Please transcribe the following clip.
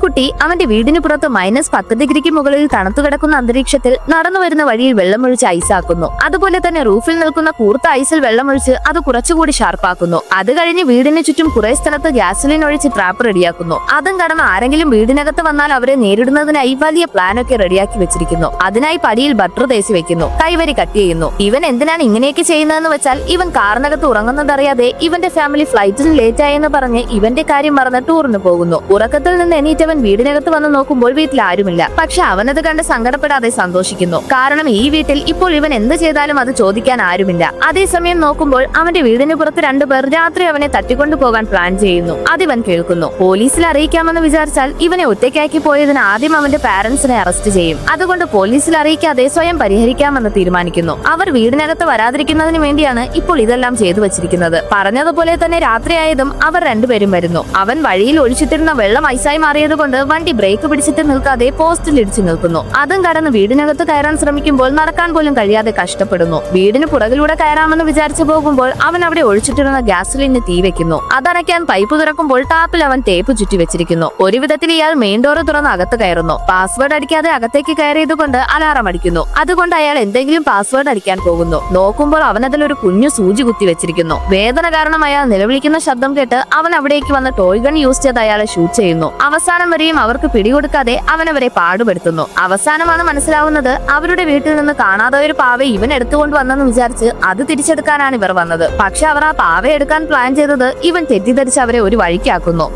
കുട്ടി അവന്റെ വീടിന് പുറത്ത് -10 ഡിഗ്രിക്ക് മുകളിൽ തണുത്തു കിടക്കുന്ന അന്തരീക്ഷത്തിൽ നടന്നു വരുന്ന വഴിയിൽ വെള്ളമൊഴിച്ച് ഐസാക്കുന്നു. അതുപോലെ തന്നെ റൂഫിൽ നിൽക്കുന്ന കൂർത്ത ഐസിൽ വെള്ളമൊഴിച്ച് അത് കുറച്ചുകൂടി ഷാർപ്പാക്കുന്നു. അത് കഴിഞ്ഞ് വീടിന് ചുറ്റും കുറെ സ്ഥലത്ത് ഗ്യാസലിൻ ഒഴിച്ച് ട്രാപ്പ് റെഡിയാക്കുന്നു. അതും കടന്ന് ആരെങ്കിലും വീടിനകത്ത് വന്നാൽ അവരെ നേരിടുന്നതിനായി വലിയ പ്ലാനൊക്കെ റെഡിയാക്കി വെച്ചിരിക്കുന്നു. അതിനായി പടിയിൽ ബട്ടർ തേച്ച് വെക്കുന്നു. കൈവരി കട്ട് ചെയ്യുന്നു. ഇവൻ എന്തിനാണ് ഇങ്ങനെയൊക്കെ ചെയ്യുന്നതെന്ന് വെച്ചാൽ ഇവൻ കാറിനകത്ത് ഉറങ്ങുന്നതറിയാതെ ഇവന്റെ ഫാമിലി ഫ്ലൈറ്റിന് ലേറ്റ് ആയെന്ന് പറഞ്ഞ് ഇവന്റെ കാര്യം മറന്ന് ടൂറിന് പോകുന്നു. ഉറക്കത്തിൽ നിന്ന് എണീറ്റവൻ വീടിനകത്ത് വന്ന് നോക്കുമ്പോൾ വീട്ടിൽ ആരുമില്ല. പക്ഷെ അവനത് കണ്ട് സങ്കടപ്പെടാതെ സന്തോഷിക്കുന്നു. കാരണം ഈ വീട്ടിൽ ഇപ്പോൾ ഇവൻ എന്ത് ചെയ്താലും അത് ചോദിക്കാൻ ആരുമില്ല. അതേസമയം നോക്കുമ്പോൾ അവന്റെ വീടിന് പുറത്ത് 2 പേർ രാത്രി അവനെ തട്ടിക്കൊണ്ടു പോകാൻ പ്ലാൻ ചെയ്യുന്നു. അതിവൻ കേൾക്കുന്നു. പോലീസിൽ അറിയിക്കാമെന്ന് വിചാരിച്ചാൽ ഇവനെ ഒറ്റയ്ക്കാക്കി പോയതിന് ആദ്യം അവന്റെ പാരന്റ്സിനെ അറസ്റ്റ് ചെയ്യും. അതുകൊണ്ട് പോലീസിൽ അറിയിക്കാതെ സ്വയം പരിഹരിക്കാമെന്ന് തീരുമാനിക്കുന്നു. അവർ വീടിനകത്ത് വരാതിരിക്കുന്നതിന് വേണ്ടിയാണ് ഇപ്പോൾ ഇതെല്ലാം ചെയ്തു വെച്ചിരിക്കുന്നത്. പറഞ്ഞതുപോലെ തന്നെ രാത്രിയായതും അവർ 2 പേരും വരുന്നു. അവൻ വഴിയിൽ ഒഴിച്ചിട്ടിരുന്ന വെള്ളം ഐസായി മാറിയത് കൊണ്ട് വണ്ടി ബ്രേക്ക് പിടിച്ചിട്ട് നിൽക്കാതെ പോസ്റ്റിൽ ഇടിച്ചു നിൽക്കുന്നു. അതും കടന്ന് വീടിനകത്ത് കയറാൻ ശ്രമിക്കുമ്പോൾ നടക്കാൻ പോലും കഴിയാതെ കഷ്ടപ്പെടുന്നു. വീടിന് പുറകിലൂടെ കയറാമെന്ന് വിചാരിച്ചു പോകുമ്പോൾ അവൻ അവിടെ ഒഴിച്ചിട്ടിരുന്ന ഗ്യാസലിന് തീ വെക്കുന്നു. അതടയ്ക്കാൻ പൈപ്പ് തുറക്കുമ്പോൾ ടാപ്പിൽ അവൻ ടേപ്പ് ചുറ്റി വെച്ചിരിക്കുന്നു. ഒരു വിധത്തിൽ ഇയാൾ മെയിൻ ഡോർ തുറന്ന് അകത്ത് കയറുന്നു. പാസ്വേഡ് അടിക്കാതെ അകത്തേക്ക് കയറിയത് കൊണ്ട് അലാറം അടിക്കുന്നു. അതുകൊണ്ട് അയാൾ എന്തെങ്കിലും പാസ്വേഡ് അടിക്കാൻ പോകുന്നു. നോക്കുമ്പോൾ അവനതിലൊരു കുഞ്ഞു സൂചി കുത്തി വെച്ചിരിക്കുന്നു. വേദന കാരണം അയാൾ നിലവിളിക്കുന്ന ശബ്ദം കേട്ട് അവൻ അവിടേക്ക് വന്ന് ടോയ് ഗൺ യൂസ് ചെയ്ത് അയാളെ ഷൂട്ട് ചെയ്യുന്നു. അവസാനം വരെയും അവർക്ക് പിടികൊടുക്കാതെ അവൻ അവരെ പാടുപെടുത്തുന്നു. അവസാനമാണ് മനസ്സിലാവുന്നത് അവരുടെ വീട്ടിൽ നിന്ന് കാണാതെ ഒരു പാവയെ ഇവൻ എടുത്തുകൊണ്ട് വന്നെന്ന് വിചാരിച്ച് അത് തിരിച്ചെടുക്കാനാണ് ഇവർ വന്നത്. പക്ഷെ അവർ ആ പാവയെ എടുക്കാൻ പ്ലാൻ ചെയ്തത് ഇവൻ തെറ്റിദ്ധരിച്ച് അവരെ ഒരു വഴിക്കാക്കുന്നു.